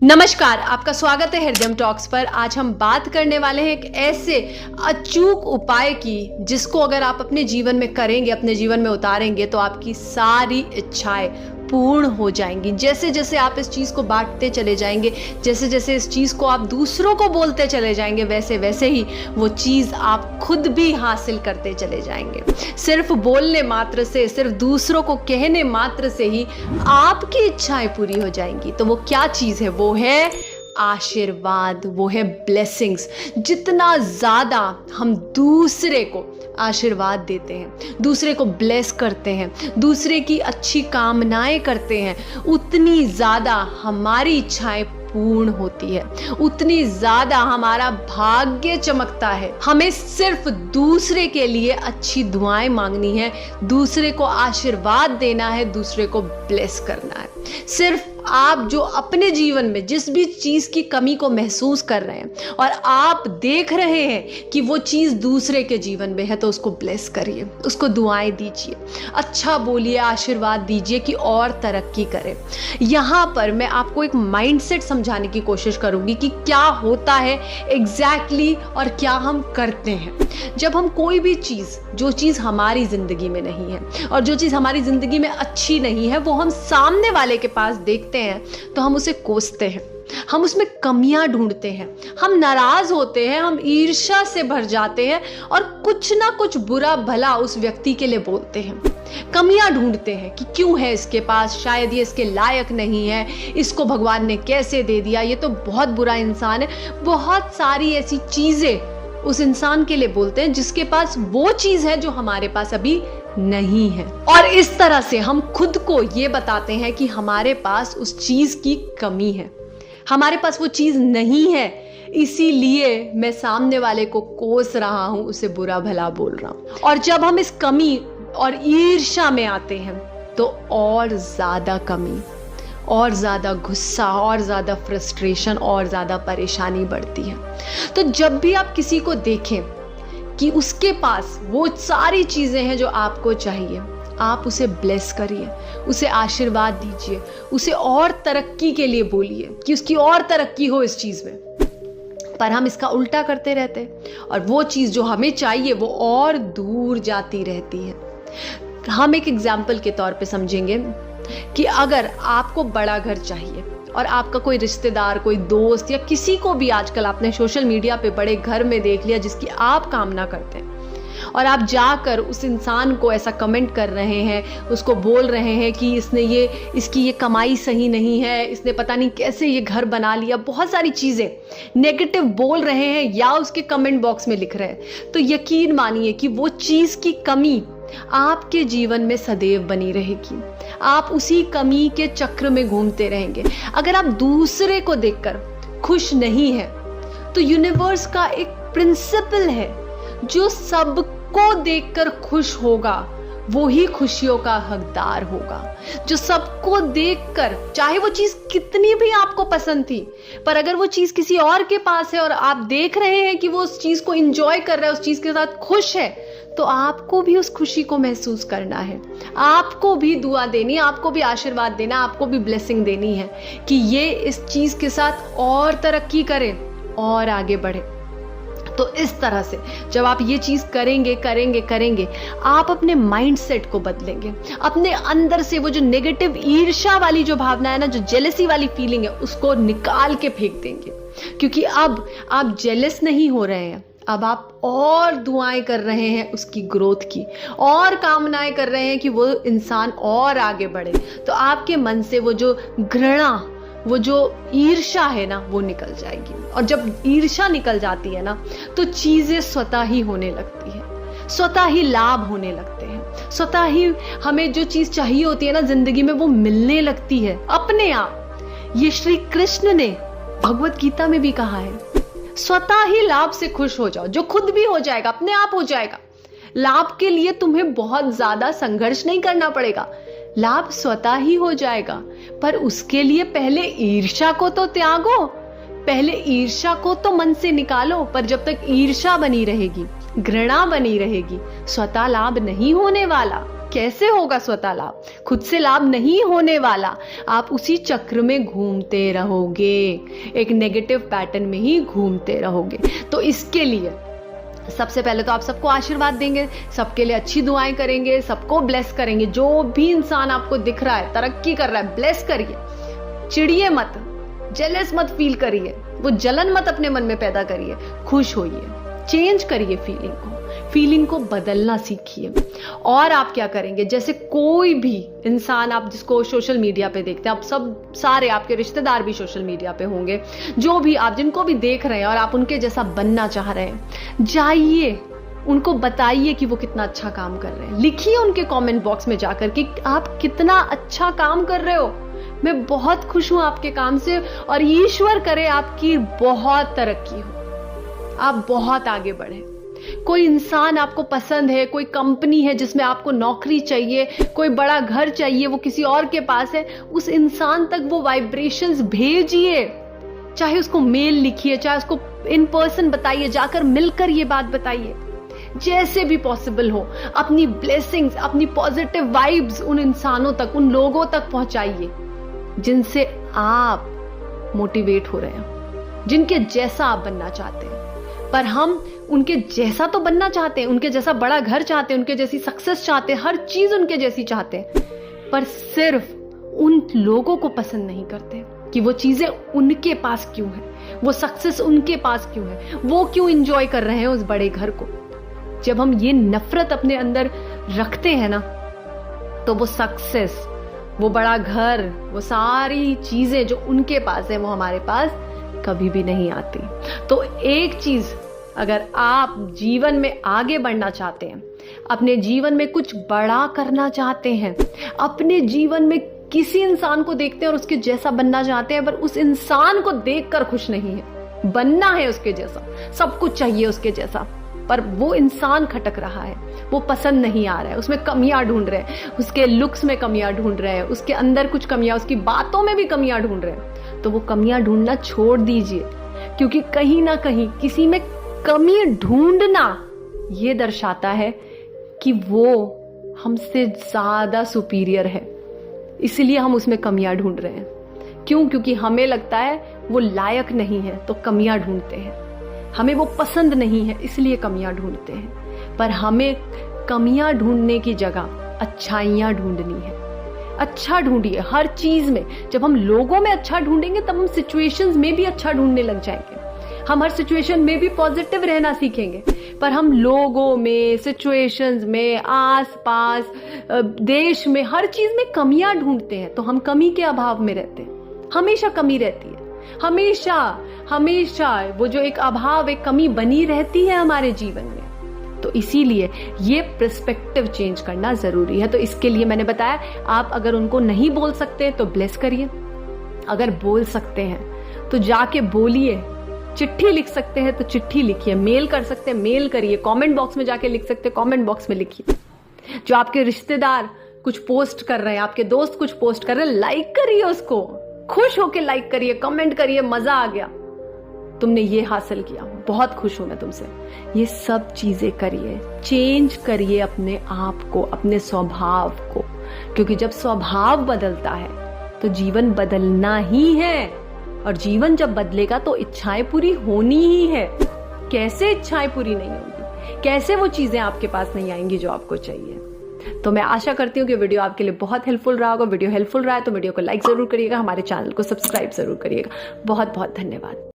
नमस्कार, आपका स्वागत है हृदयम टॉक्स पर। आज हम बात करने वाले हैं एक ऐसे अचूक उपाय की जिसको अगर आप अपने जीवन में करेंगे, अपने जीवन में उतारेंगे तो आपकी सारी इच्छाएं पूर्ण हो जाएंगी। जैसे जैसे आप इस चीज़ को बांटते चले जाएंगे, जैसे जैसे इस चीज़ को आप दूसरों को बोलते चले जाएंगे, वैसे वैसे ही वो चीज़ आप खुद भी हासिल करते चले जाएंगे। सिर्फ बोलने मात्र से, सिर्फ दूसरों को कहने मात्र से ही आपकी इच्छाएं पूरी हो जाएंगी। तो वो क्या चीज़ है? वो है आशीर्वाद, वो है ब्लेसिंग्स। जितना ज़्यादा हम दूसरे को आशीर्वाद देते हैं, दूसरे को ब्लेस करते हैं, दूसरे की अच्छी कामनाएं करते हैं, उतनी ज़्यादा हमारी इच्छाएं पूर्ण होती है, उतनी ज़्यादा हमारा भाग्य चमकता है। हमें सिर्फ दूसरे के लिए अच्छी दुआएं मांगनी है, दूसरे को आशीर्वाद देना है, दूसरे को ब्लेस करना है। सिर्फ आप जो अपने जीवन में जिस भी चीज़ की कमी को महसूस कर रहे हैं और आप देख रहे हैं कि वो चीज़ दूसरे के जीवन में है, तो उसको ब्लेस करिए, उसको दुआएं दीजिए, अच्छा बोलिए, आशीर्वाद दीजिए कि और तरक्की करे। यहाँ पर मैं आपको एक माइंडसेट समझाने की कोशिश करूँगी कि क्या होता है एग्जैक्टली और क्या हम करते हैं जब हम कोई भी चीज़, जो चीज़ हमारी ज़िंदगी में नहीं है और जो चीज़ हमारी ज़िंदगी में अच्छी नहीं है, वो हम सामने वाले के पास देखते हैं तो हम उसे कोसते हैं, हम उसमें कमियां ढूंढते हैं, हम नाराज होते हैं, हम ईर्ष्या से भर जाते हैं और कुछ ना कुछ बुरा भला उस व्यक्ति के लिए बोलते हैं, कमियां ढूंढते हैं कि क्यों है इसके पास, शायद ये इसके लायक नहीं है, इसको भगवान ने कैसे दे दिया, ये तो बहुत बुरा इंसान है। बहुत सारी ऐसी चीजें उस इंसान के लिए बोलते हैं जिसके पास वो चीज है जो हमारे पास अभी नहीं है, और इस तरह से हम खुद को ये बताते हैं कि हमारे पास उस चीज की कमी है, हमारे पास वो चीज नहीं है, इसीलिए मैं सामने वाले को कोस रहा हूं, उसे बुरा भला बोल रहा हूं। और जब हम इस कमी और ईर्ष्या में आते हैं तो और ज्यादा कमी, और ज़्यादा गुस्सा, और ज़्यादा फ्रस्ट्रेशन, और ज़्यादा परेशानी बढ़ती है। तो जब भी आप किसी को देखें कि उसके पास वो सारी चीज़ें हैं जो आपको चाहिए, आप उसे ब्लेस करिए, उसे आशीर्वाद दीजिए, उसे और तरक्की के लिए बोलिए कि उसकी और तरक्की हो इस चीज़ में। पर हम इसका उल्टा करते रहते हैं और वो चीज़ जो हमें चाहिए वो और दूर जाती रहती है। हम एक एग्जाम्पल के तौर पे समझेंगे कि अगर आपको बड़ा घर चाहिए और आपका कोई रिश्तेदार, कोई दोस्त या किसी को भी आजकल आपने सोशल मीडिया पे बड़े घर में देख लिया जिसकी आप कामना करते हैं, और आप जाकर उस इंसान को ऐसा कमेंट कर रहे हैं, उसको बोल रहे हैं कि इसकी ये कमाई सही नहीं है, इसने पता नहीं कैसे ये घर बना लिया, बहुत सारी चीज़ें नेगेटिव बोल रहे हैं या उसके कमेंट बॉक्स में लिख रहे हैं, तो यकीन मानिए कि वो चीज़ की कमी आपके जीवन में सदैव बनी रहेगी। आप उसी कमी के चक्र में घूमते रहेंगे। अगर आप दूसरे को देखकर खुश नहीं है तो यूनिवर्स का एक प्रिंसिपल है, जो सबको देखकर खुश होगा वो ही खुशियों का हकदार होगा। जो सबको देखकर, चाहे वो चीज कितनी भी आपको पसंद थी, पर अगर वो चीज किसी और के पास है और आप देख रहे हैं कि वो उस चीज को एंजॉय कर रहा है, उस चीज के साथ खुश है, तो आपको भी उस खुशी को महसूस करना है, आपको भी दुआ देनी, आपको भी आशीर्वाद देना, आपको भी ब्लेसिंग देनी है कि ये इस चीज के साथ और तरक्की करे और आगे बढ़े। तो इस तरह से जब आप ये चीज करेंगे, आप अपने माइंडसेट को बदलेंगे, अपने अंदर से वो जो नेगेटिव ईर्ष्या वाली जो भावना है ना, जो जेलसी वाली फीलिंग है, उसको निकाल के फेंक देंगे। क्योंकि अब आप जेलस नहीं हो रहे हैं, अब आप और दुआएं कर रहे हैं उसकी ग्रोथ की, और कामनाएं कर रहे हैं कि वो इंसान और आगे बढ़े। तो आपके मन से वो जो घृणा, वो जो ईर्ष्या है ना, वो निकल जाएगी। और जब ईर्ष्या निकल जाती है ना, तो चीजें स्वतः ही होने लगती है, स्वतः ही लाभ होने लगते हैं, स्वतः ही हमें जो चीज चाहिए होती है ना जिंदगी में, वो मिलने लगती है अपने आप। ये श्री कृष्ण ने भगवत गीता में भी कहा है, स्वतः ही लाभ से खुश हो जाओ, जो खुद भी हो जाएगा, अपने आप हो जाएगा। लाभ के लिए तुम्हें बहुत ज्यादा संघर्ष नहीं करना पड़ेगा, लाभ स्वतः ही हो जाएगा। पर उसके लिए पहले ईर्ष्या को तो त्यागो, पहले ईर्ष्या को तो मन से निकालो। पर जब तक ईर्ष्या बनी रहेगी, घृणा बनी रहेगी, स्वतः लाभ नहीं होने वाला। कैसे होगा स्वतः लाभ? खुद से लाभ नहीं होने वाला। आप उसी चक्र में घूमते रहोगे, एक नेगेटिव पैटर्न में ही घूमते रहोगे। तो इसके लिए सबसे पहले तो आप सबको आशीर्वाद देंगे, सबके लिए अच्छी दुआएं करेंगे, सबको ब्लेस करेंगे। जो भी इंसान आपको दिख रहा है, तरक्की कर रहा है, ब्लेस करिए, चिढ़िए मत, जेलस मत फील करिए, वो जलन मत अपने मन में पैदा करिए, खुश होइए, चेंज करिए फीलिंग को बदलना सीखिए। और आप क्या करेंगे, जैसे कोई भी इंसान आप जिसको सोशल मीडिया पे देखते हैं, आप सब सारे आपके रिश्तेदार भी सोशल मीडिया पे होंगे, जो भी आप जिनको भी देख रहे हैं और आप उनके जैसा बनना चाह रहे हैं, जाइए उनको बताइए कि वो कितना अच्छा काम कर रहे हैं। लिखिए उनके कमेंट बॉक्स में जाकर कि आप कितना अच्छा काम कर रहे हो, मैं बहुत खुश हूं आपके काम से, और ईश्वर करे आपकी बहुत तरक्की हो, आप बहुत आगे बढ़े। कोई इंसान आपको पसंद है, कोई कंपनी है जिसमें आपको नौकरी चाहिए, कोई बड़ा घर चाहिए, वो किसी और के पास है, उस इंसान तक वो वाइब्रेशंस भेजिए। चाहे उसको मेल लिखिए, चाहे उसको इन पर्सन बताइए, जाकर मिलकर ये बात बताइए, जैसे भी पॉसिबल हो। अपनी ब्लेसिंग्स, अपनी पॉजिटिव वाइब्स उन इंसानों तक, उन लोगों तक पहुंचाइए जिनसे आप मोटिवेट हो रहे हैं, जिनके जैसा आप बनना चाहते हैं। पर हम उनके जैसा तो बनना चाहते हैं, उनके जैसा बड़ा घर चाहते हैं, उनके जैसी सक्सेस चाहते हैं, हर चीज उनके जैसी चाहते हैं, पर सिर्फ उन लोगों को पसंद नहीं करते कि वो चीजें उनके पास क्यों है, वो सक्सेस उनके पास क्यों है, वो क्यों एंजॉय कर रहे हैं उस बड़े घर को। जब हम ये नफरत अपने अंदर रखते हैं ना, तो वो सक्सेस, वो बड़ा घर, वो सारी चीजें जो उनके पास है, वो हमारे पास कभी भी नहीं आती। तो एक चीज, अगर आप जीवन में आगे बढ़ना चाहते हैं, अपने जीवन में कुछ बड़ा करना चाहते हैं, अपने जीवन में किसी इंसान को देखते हैं और उसके जैसा बनना चाहते हैं, पर उस इंसान को देखकर खुश नहीं है, बनना है उसके जैसा, सब कुछ चाहिए उसके जैसा, पर वो इंसान खटक रहा है, वो पसंद नहीं आ रहा है, उसमें कमियां ढूंढ रहे हैं, उसके लुक्स में कमियां ढूंढ रहे हैं, उसके अंदर कुछ कमियां, उसकी बातों में भी कमियां ढूंढ रहे हैं, तो वो कमियां ढूंढना छोड़ दीजिए। क्योंकि कहीं ना कहीं किसी में कमी ढूंढना ये दर्शाता है कि वो हमसे ज्यादा सुपीरियर है, इसलिए हम उसमें कमियां ढूंढ रहे हैं। क्यों? क्योंकि हमें लगता है वो लायक नहीं है, तो कमियां ढूंढते हैं। हमें वो पसंद नहीं है, इसलिए कमियां ढूंढते हैं। पर हमें कमियां ढूंढने की जगह अच्छाइयां ढूंढनी है। अच्छा ढूंढिए हर चीज में। जब हम लोगों में अच्छा ढूंढेंगे, तब हम सिचुएशंस में भी अच्छा ढूंढने लग जाएंगे। हम हर सिचुएशन में भी पॉजिटिव रहना सीखेंगे। पर हम लोगों में, सिचुएशंस में, आसपास, देश में, हर चीज में कमियां ढूंढते हैं, तो हम कमी के अभाव में रहते हैं। हमेशा कमी रहती है, हमेशा वो जो एक अभाव, एक कमी बनी रहती है हमारे जीवन में। तो इसीलिए ये पर्सपेक्टिव चेंज करना जरूरी है। तो इसके लिए मैंने बताया, आप अगर उनको नहीं बोल सकते तो ब्लेस करिए, अगर बोल सकते हैं तो जाके बोलिए, चिट्ठी लिख सकते हैं तो चिट्ठी लिखिए, मेल कर सकते हैं मेल करिए, कमेंट बॉक्स में जाके लिख सकते हैं कमेंट बॉक्स में लिखिए। जो आपके रिश्तेदार कुछ पोस्ट कर रहे हैं, आपके दोस्त कुछ पोस्ट कर रहे हैं, लाइक करिए उसको, खुश होके लाइक करिए, कमेंट करिए, मजा आ गया, तुमने ये हासिल किया, बहुत खुश हूं मैं तुमसे। ये सब चीजें करिए, चेंज करिए अपने आप को, अपने स्वभाव को, क्योंकि जब स्वभाव बदलता है तो जीवन बदलना ही है, और जीवन जब बदलेगा तो इच्छाएं पूरी होनी ही है। कैसे इच्छाएं पूरी नहीं होंगी, कैसे वो चीजें आपके पास नहीं आएंगी जो आपको चाहिए। तो मैं आशा करती हूँ कि वीडियो आपके लिए बहुत हेल्पफुल रहा होगा। वीडियो हेल्पफुल रहा है तो वीडियो को लाइक जरूर करिएगा, हमारे चैनल को सब्सक्राइब जरूर करिएगा। बहुत बहुत धन्यवाद।